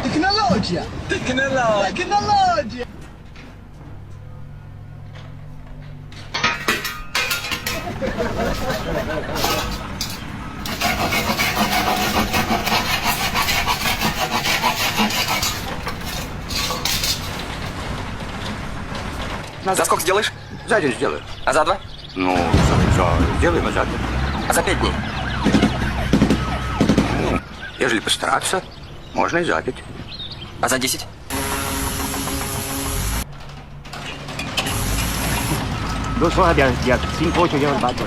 Tecnologia! Tecnologia! За сколько сделаешь? За день сделаю. А за 2? Ну, сделаем и за день. А за 5 дней? Ну, ежели постараться, можно и за 5. А за 10? Lo so, abbiamo 5-8 glielo fatto.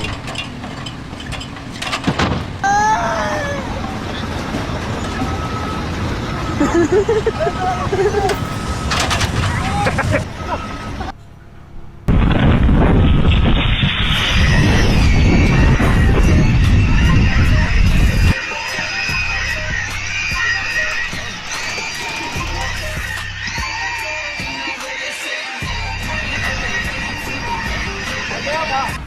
Andiamo!